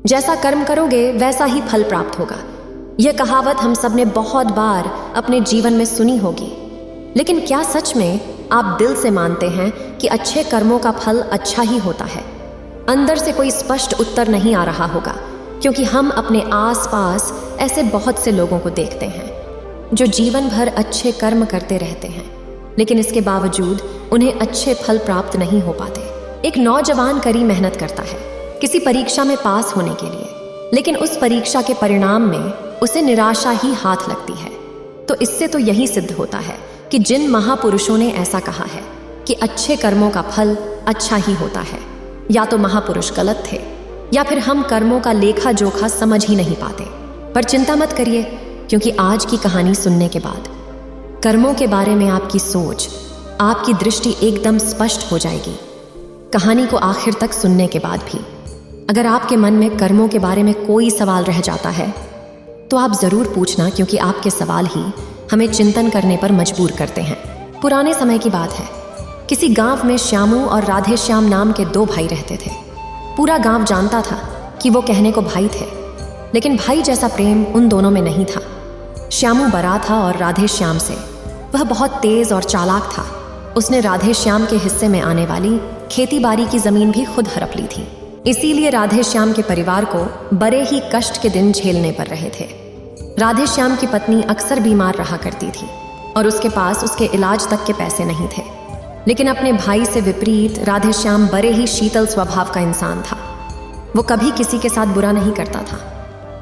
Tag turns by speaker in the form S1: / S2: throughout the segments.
S1: जैसा कर्म करोगे वैसा ही फल प्राप्त होगा। यह कहावत हम सब ने बहुत बार अपने जीवन में सुनी होगी, लेकिन क्या सच में आप दिल से मानते हैं कि अच्छे कर्मों का फल अच्छा ही होता है? अंदर से कोई स्पष्ट उत्तर नहीं आ रहा होगा, क्योंकि हम अपने आसपास ऐसे बहुत से लोगों को देखते हैं जो जीवन भर अच्छे कर्म करते रहते हैं, लेकिन इसके बावजूद उन्हें अच्छे फल प्राप्त नहीं हो पाते। एक नौजवान कड़ी मेहनत करता है किसी परीक्षा में पास होने के लिए, लेकिन उस परीक्षा के परिणाम में उसे निराशा ही हाथ लगती है। तो इससे तो यही सिद्ध होता है कि जिन महापुरुषों ने ऐसा कहा है कि अच्छे कर्मों का फल अच्छा ही होता है, या तो महापुरुष गलत थे या फिर हम कर्मों का लेखा जोखा समझ ही नहीं पाते। पर चिंता मत करिए, क्योंकि आज की कहानी सुनने के बाद कर्मों के बारे में आपकी सोच, आपकी दृष्टि एकदम स्पष्ट हो जाएगी। कहानी को आखिर तक सुनने के बाद भी अगर आपके मन में कर्मों के बारे में कोई सवाल रह जाता है तो आप जरूर पूछना, क्योंकि आपके सवाल ही हमें चिंतन करने पर मजबूर करते हैं। पुराने समय की बात है, किसी गांव में श्यामू और राधे श्याम नाम के दो भाई रहते थे। पूरा गांव जानता था कि वो कहने को भाई थे, लेकिन भाई जैसा प्रेम उन दोनों में नहीं था। श्यामू बड़ा था और राधे श्याम से वह बहुत तेज और चालाक था। उसने राधे श्याम के हिस्से में आने वाली खेती बाड़ी की जमीन भी खुद हड़प ली थी। इसीलिए राधे श्याम के परिवार को बड़े ही कष्ट के दिन झेलने पड़ रहे थे। राधे श्याम की पत्नी अक्सर बीमार रहा करती थी और उसके पास उसके इलाज तक के पैसे नहीं थे। लेकिन अपने भाई से विपरीत राधे श्याम बड़े ही शीतल स्वभाव का इंसान था। वो कभी किसी के साथ बुरा नहीं करता था,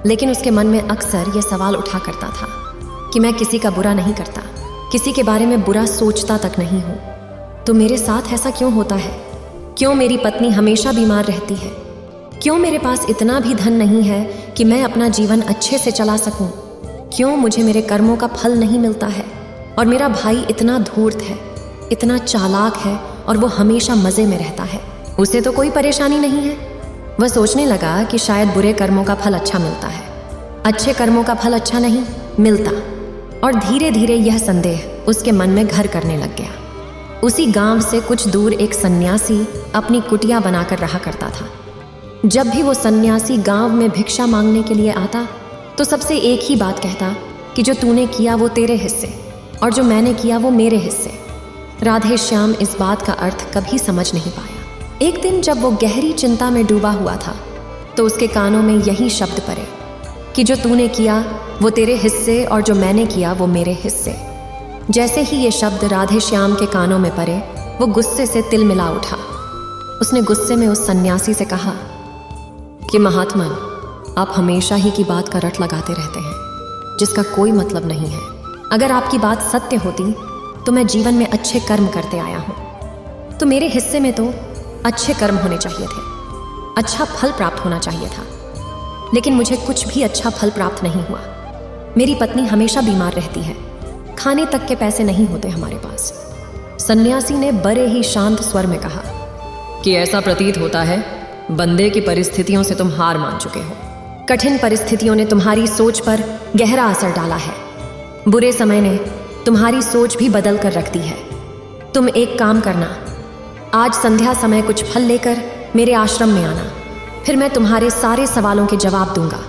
S1: लेकिन उसके मन में अक्सर ये सवाल उठा करता था कि मैं किसी का बुरा नहीं करता, किसी के बारे में बुरा सोचता तक नहीं हूँ, तो मेरे साथ ऐसा क्यों होता है? क्यों मेरी पत्नी हमेशा बीमार रहती है? क्यों मेरे पास इतना भी धन नहीं है कि मैं अपना जीवन अच्छे से चला सकूं? क्यों मुझे मेरे कर्मों का फल नहीं मिलता है? और मेरा भाई इतना धूर्त है, इतना चालाक है और वो हमेशा मज़े में रहता है, उसे तो कोई परेशानी नहीं है। वह सोचने लगा कि शायद बुरे कर्मों का फल अच्छा मिलता है, अच्छे कर्मों का फल अच्छा नहीं मिलता। और धीरे धीरे यह संदेह उसके मन में घर करने लग गया। उसी गांव से कुछ दूर एक सन्यासी अपनी कुटिया बनाकर रहा करता था। जब भी वो सन्यासी गांव में भिक्षा मांगने के लिए आता तो सबसे एक ही बात कहता कि जो तूने किया वो तेरे हिस्से और जो मैंने किया वो मेरे हिस्से। राधे श्याम इस बात का अर्थ कभी समझ नहीं पाया। एक दिन जब वो गहरी चिंता में डूबा हुआ था तो उसके कानों में यही शब्द पड़े कि जो तूने किया वो तेरे हिस्से और जो मैंने किया वो मेरे हिस्से। जैसे ही ये शब्द राधे श्याम के कानों में पड़े, वो गुस्से से तिलमिला उठा। उसने गुस्से में उस सन्यासी से कहा कि महात्मन, आप हमेशा ही की बात का रट लगाते रहते हैं जिसका कोई मतलब नहीं है। अगर आपकी बात सत्य होती तो मैं जीवन में अच्छे कर्म करते आया हूँ, तो मेरे हिस्से में तो अच्छे कर्म होने चाहिए थे, अच्छा फल प्राप्त होना चाहिए था, लेकिन मुझे कुछ भी अच्छा फल प्राप्त नहीं हुआ। मेरी पत्नी हमेशा बीमार रहती है, खाने तक के पैसे नहीं होते हमारे पास। सन्यासी ने बड़े ही शांत स्वर में कहा कि ऐसा प्रतीत होता है बंदे की परिस्थितियों से तुम हार मान चुके हो। कठिन परिस्थितियों ने तुम्हारी सोच पर गहरा असर डाला है। बुरे समय ने तुम्हारी सोच भी बदल कर रख दी है। तुम एक काम करना, आज संध्या समय कुछ फल लेकर मेरे आश्रम में आना, फिर मैं तुम्हारे सारे सवालों के जवाब दूंगा।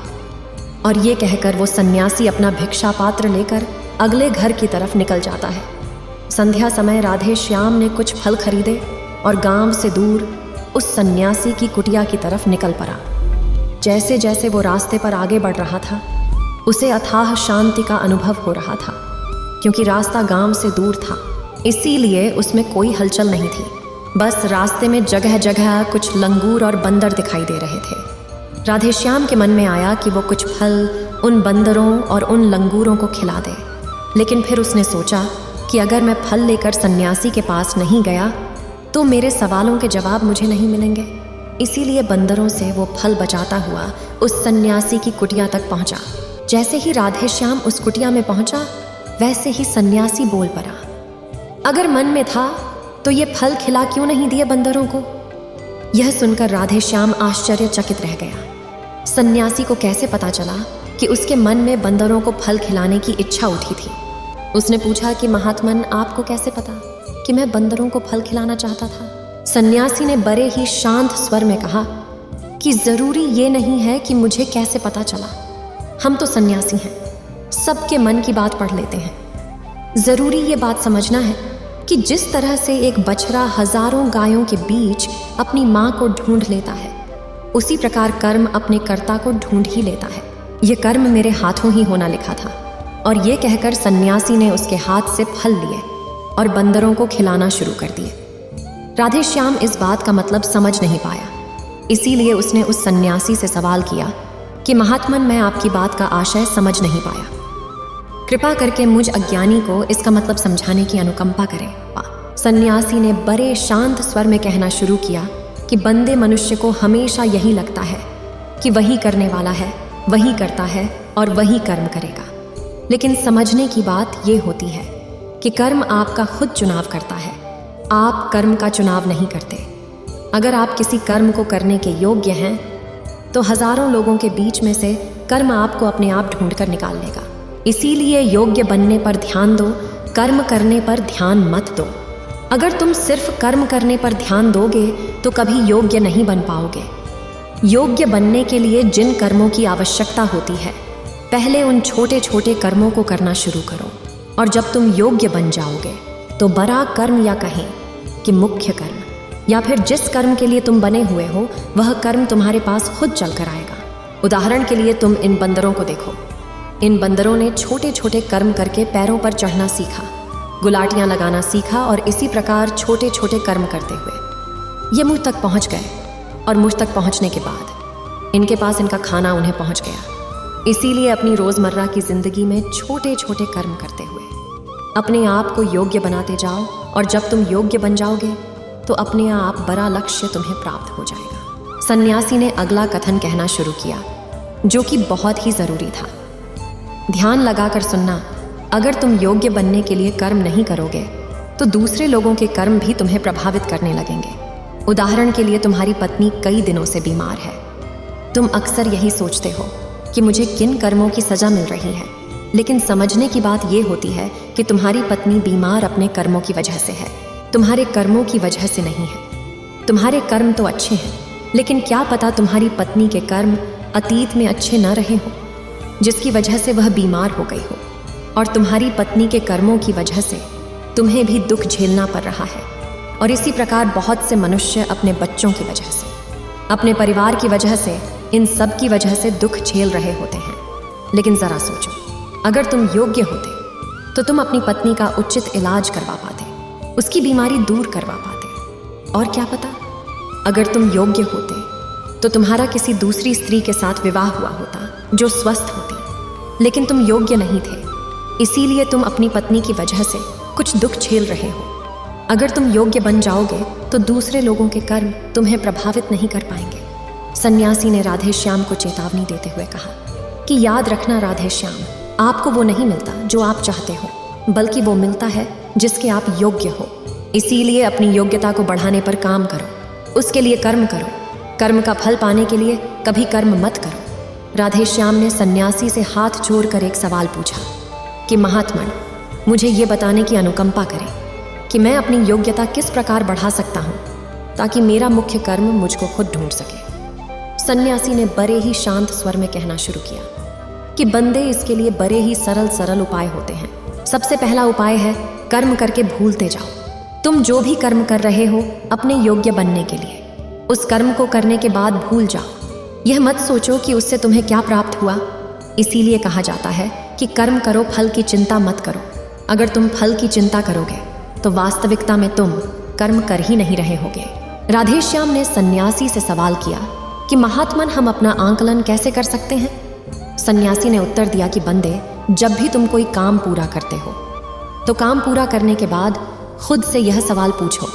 S1: और ये कहकर वो सन्यासी अपना भिक्षा पात्र लेकर अगले घर की तरफ निकल जाता है। संध्या समय राधे श्याम ने कुछ फल खरीदे और गांव से दूर उस सन्यासी की कुटिया की तरफ निकल पड़ा। जैसे जैसे वो रास्ते पर आगे बढ़ रहा था, उसे अथाह शांति का अनुभव हो रहा था, क्योंकि रास्ता गांव से दूर था, इसीलिए उसमें कोई हलचल नहीं थी। बस रास्ते में जगह जगह कुछ लंगूर और बंदर दिखाई दे रहे थे। राधे श्याम के मन में आया कि वो कुछ फल उन बंदरों और उन लंगूरों को खिला दे, लेकिन फिर उसने सोचा कि अगर मैं फल लेकर सन्यासी के पास नहीं गया तो मेरे सवालों के जवाब मुझे नहीं मिलेंगे। इसीलिए बंदरों से वो फल बचाता हुआ उस सन्यासी की कुटिया तक पहुंचा। जैसे ही राधे श्याम उस कुटिया में पहुंचा, वैसे ही सन्यासी बोल पड़ा, अगर मन में था तो ये फल खिला क्यों नहीं दिए बंदरों को? यह सुनकर राधे श्याम आश्चर्यचकित रह गया। सन्यासी को कैसे पता चला कि उसके मन में बंदरों को फल खिलाने की इच्छा उठी थी? उसने पूछा कि महात्मन, आपको कैसे पता कि मैं बंदरों को फल खिलाना चाहता था? सन्यासी ने बड़े ही शांत स्वर में कहा कि जरूरी ये नहीं है कि मुझे कैसे पता चला। हम तो सन्यासी हैं, सबके मन की बात पढ़ लेते हैं। जरूरी ये बात समझना है कि जिस तरह से एक बछड़ा हजारों गायों के बीच अपनी माँ को ढूंढ लेता है, उसी प्रकार कर्म अपने कर्ता को ढूंढ ही लेता है। ये कर्म मेरे हाथों ही होना लिखा था। और ये कहकर सन्यासी ने उसके हाथ से फल लिए और बंदरों को खिलाना शुरू कर दिए। राधे श्याम इस बात का मतलब समझ नहीं पाया, इसीलिए उसने उस सन्यासी से सवाल किया कि महात्मन, मैं आपकी बात का आशय समझ नहीं पाया, कृपा करके मुझ अज्ञानी को इसका मतलब समझाने की अनुकंपा करें। सन्यासी ने बड़े शांत स्वर में कहना शुरू किया कि बंदे मनुष्य को हमेशा यही लगता है कि वही करने वाला है, वही करता है और वही कर्म करेगा। लेकिन समझने की बात ये होती है कि कर्म आपका खुद चुनाव करता है, आप कर्म का चुनाव नहीं करते। अगर आप किसी कर्म को करने के योग्य हैं तो हजारों लोगों के बीच में से कर्म आपको अपने आप ढूंढ कर निकाल लेगा। इसीलिए योग्य बनने पर ध्यान दो, कर्म करने पर ध्यान मत दो। अगर तुम सिर्फ कर्म करने पर ध्यान दोगे तो कभी योग्य नहीं बन पाओगे। योग्य बनने के लिए जिन कर्मों की आवश्यकता होती है, पहले उन छोटे छोटे कर्मों को करना शुरू करो, और जब तुम योग्य बन जाओगे तो बड़ा कर्म, या कहें कि मुख्य कर्म, या फिर जिस कर्म के लिए तुम बने हुए हो, वह कर्म तुम्हारे पास खुद चल कर आएगा। उदाहरण के लिए तुम इन बंदरों को देखो। इन बंदरों ने छोटे छोटे कर्म करके पैरों पर चढ़ना सीखा, गुलाटियां लगाना सीखा, और इसी प्रकार छोटे छोटे कर्म करते हुए ये मुझ तक पहुंच गए। और मुझ तक पहुंचने के बाद इनके पास इनका खाना उन्हें पहुंच गया। इसीलिए अपनी रोजमर्रा की जिंदगी में छोटे छोटे कर्म करते हुए अपने आप को योग्य बनाते जाओ, और जब तुम योग्य बन जाओगे तो अपने आप बड़ा लक्ष्य तुम्हें प्राप्त हो जाएगा। सन्यासी ने अगला कथन कहना शुरू किया, जो कि बहुत ही जरूरी था। ध्यान लगाकर सुनना, अगर तुम योग्य बनने के लिए कर्म नहीं करोगे तो दूसरे लोगों के कर्म भी तुम्हें प्रभावित करने लगेंगे। उदाहरण के लिए तुम्हारी पत्नी कई दिनों से बीमार है। तुम अक्सर यही सोचते हो कि मुझे किन कर्मों की सजा मिल रही है, लेकिन समझने की बात यह होती है कि तुम्हारी पत्नी बीमार अपने कर्मों की वजह से है, तुम्हारे कर्मों की वजह से नहीं है। तुम्हारे कर्म तो अच्छे हैं, लेकिन क्या पता तुम्हारी पत्नी के कर्म अतीत में अच्छे न रहे हो, जिसकी वजह से वह बीमार हो गई हो, और तुम्हारी पत्नी के कर्मों की वजह से तुम्हें भी दुख झेलना पड़ रहा है। और इसी प्रकार बहुत से मनुष्य अपने बच्चों की वजह से, अपने परिवार की वजह से, इन सब की वजह से दुख झेल रहे होते हैं। लेकिन जरा सोचो, अगर तुम योग्य होते तो तुम अपनी पत्नी का उचित इलाज करवा पाते, उसकी बीमारी दूर करवा पाते। और क्या पता, अगर तुम योग्य होते तो तुम्हारा किसी दूसरी स्त्री के साथ विवाह हुआ होता जो स्वस्थ होती। लेकिन तुम योग्य नहीं थे, इसीलिए तुम अपनी पत्नी की वजह से कुछ दुख झेल रहे हो। अगर तुम योग्य बन जाओगे तो दूसरे लोगों के कर्म तुम्हें प्रभावित नहीं कर पाएंगे। सन्यासी ने राधे श्याम को चेतावनी देते हुए कहा कि याद रखना राधे श्याम, आपको वो नहीं मिलता जो आप चाहते हो, बल्कि वो मिलता है जिसके आप योग्य हो। इसीलिए अपनी योग्यता को बढ़ाने पर काम करो, उसके लिए कर्म करो। कर्म का फल पाने के लिए कभी कर्म मत करो। राधे श्याम ने सन्यासी से हाथ जोड़कर एक सवाल पूछा कि महात्मन, मुझे ये बताने की अनुकंपा करें कि मैं अपनी योग्यता किस प्रकार बढ़ा सकता हूँ ताकि मेरा मुख्य कर्म मुझको खुद ढूंढ सके। सन्यासी ने बड़े ही शांत स्वर में कहना शुरू किया कि बंदे, इसके लिए बड़े ही सरल उपाय होते हैं। सबसे पहला उपाय है कर्म करके भूलते जाओ। तुम जो भी कर्म कर रहे हो अपने योग्य बनने के लिए, उस कर्म को करने के बाद भूल जाओ। यह मत सोचो कि उससे तुम्हें क्या प्राप्त हुआ। इसीलिए कहा जाता है कि कर्म करो, फल की चिंता मत करो। अगर तुम फल की चिंता करोगे तो वास्तविकता में तुम कर्म कर ही नहीं रहे होगे। राधे श्याम ने सन्यासी से सवाल किया कि महात्मन, हम अपना आंकलन कैसे कर सकते हैं? सन्यासी ने उत्तर दिया कि बंदे, जब भी तुम कोई काम पूरा करते हो तो काम पूरा करने के बाद खुद से यह सवाल पूछो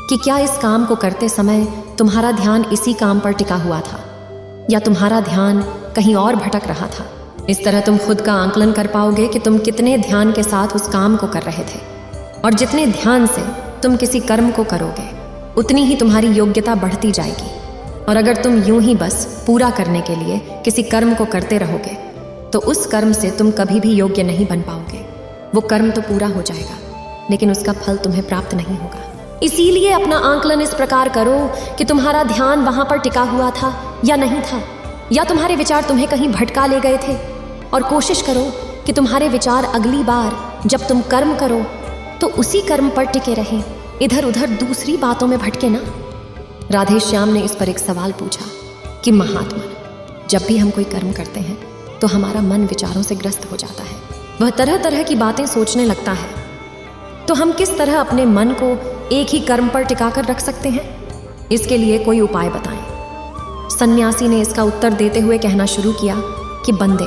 S1: कि क्या इस काम को करते समय तुम्हारा ध्यान इसी काम पर टिका हुआ था या तुम्हारा ध्यान कहीं और भटक रहा था। इस तरह तुम खुद का आंकलन कर पाओगे कि तुम कितने ध्यान के साथ उस काम को कर रहे थे, और जितने ध्यान से तुम किसी कर्म को करोगे उतनी ही तुम्हारी योग्यता बढ़ती जाएगी। और अगर तुम यूं ही बस पूरा करने के लिए किसी कर्म को करते रहोगे तो उस कर्म से तुम कभी भी योग्य नहीं बन पाओगे। वो कर्म तो पूरा हो जाएगा लेकिन उसका फल तुम्हें प्राप्त नहीं होगा। इसीलिए अपना आंकलन इस प्रकार करो कि तुम्हारा ध्यान वहां पर टिका हुआ था या नहीं था, या तुम्हारे विचार तुम्हें कहीं भटका ले गए थे। और कोशिश करो कि तुम्हारे विचार अगली बार जब तुम कर्म करो तो उसी कर्म पर टिके रहें, इधर उधर दूसरी बातों में भटके ना। राधे श्याम ने इस पर एक सवाल पूछा कि महात्मा, जब भी हम कोई कर्म करते हैं तो हमारा मन विचारों से ग्रस्त हो जाता है, वह तरह तरह की बातें सोचने लगता है, तो हम किस तरह अपने मन को एक ही कर्म पर टिकाकर रख सकते हैं? इसके लिए कोई उपाय बताएं। सन्यासी ने इसका उत्तर देते हुए कहना शुरू किया कि बंदे,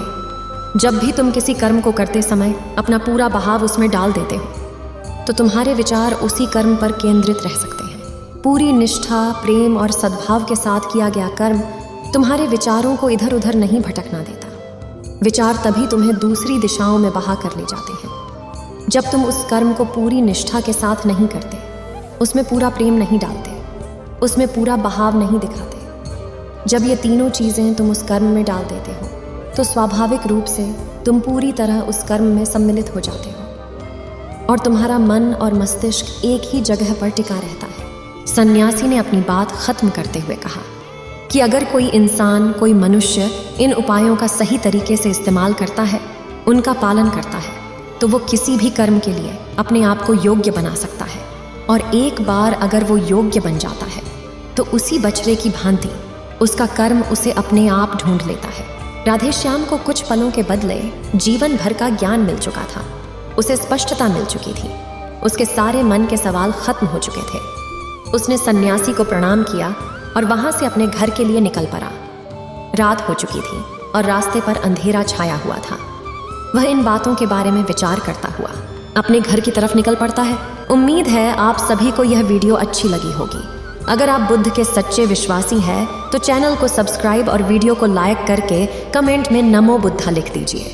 S1: जब भी तुम किसी कर्म को करते समय अपना पूरा बहाव उसमें डाल देते हो तो तुम्हारे विचार उसी कर्म पर केंद्रित रह सकते हैं। पूरी निष्ठा, प्रेम और सद्भाव के साथ किया गया कर्म तुम्हारे विचारों को इधर उधर नहीं भटकना देता। विचार तभी तुम्हें दूसरी दिशाओं में बहा कर ले जाते हैं जब तुम उस कर्म को पूरी निष्ठा के साथ नहीं करते, उसमें पूरा प्रेम नहीं डालते, उसमें पूरा बहाव नहीं दिखाते। जब ये तीनों चीज़ें तुम उस कर्म में डाल देते हो तो स्वाभाविक रूप से तुम पूरी तरह उस कर्म में सम्मिलित हो जाते हो और तुम्हारा मन और मस्तिष्क एक ही जगह पर टिका रहता है। सन्यासी ने अपनी बात खत्म करते हुए कहा कि अगर कोई इंसान, कोई मनुष्य इन उपायों का सही तरीके से इस्तेमाल करता है, उनका पालन करता है, तो वो किसी भी कर्म के लिए अपने आप को योग्य बना सकता है। और एक बार अगर वो योग्य बन जाता है तो उसी बछड़े की भांति उसका कर्म उसे अपने आप ढूंढ लेता है। राधे श्याम को कुछ पलों के बदले जीवन भर का ज्ञान मिल चुका था, उसे स्पष्टता मिल चुकी थी, उसके सारे मन के सवाल खत्म हो चुके थे। उसने सन्यासी को प्रणाम किया और वहां से अपने घर के लिए निकल पड़ा। रात हो चुकी थी और रास्ते पर अंधेरा छाया हुआ था। वह इन बातों के बारे में विचार करता हुआ अपने घर की तरफ निकल पड़ता है। उम्मीद है आप सभी को यह वीडियो अच्छी लगी होगी। अगर आप बुद्ध के सच्चे विश्वासी हैं तो चैनल को सब्सक्राइब और वीडियो को लाइक करके कमेंट में नमो बुद्धा लिख दीजिए।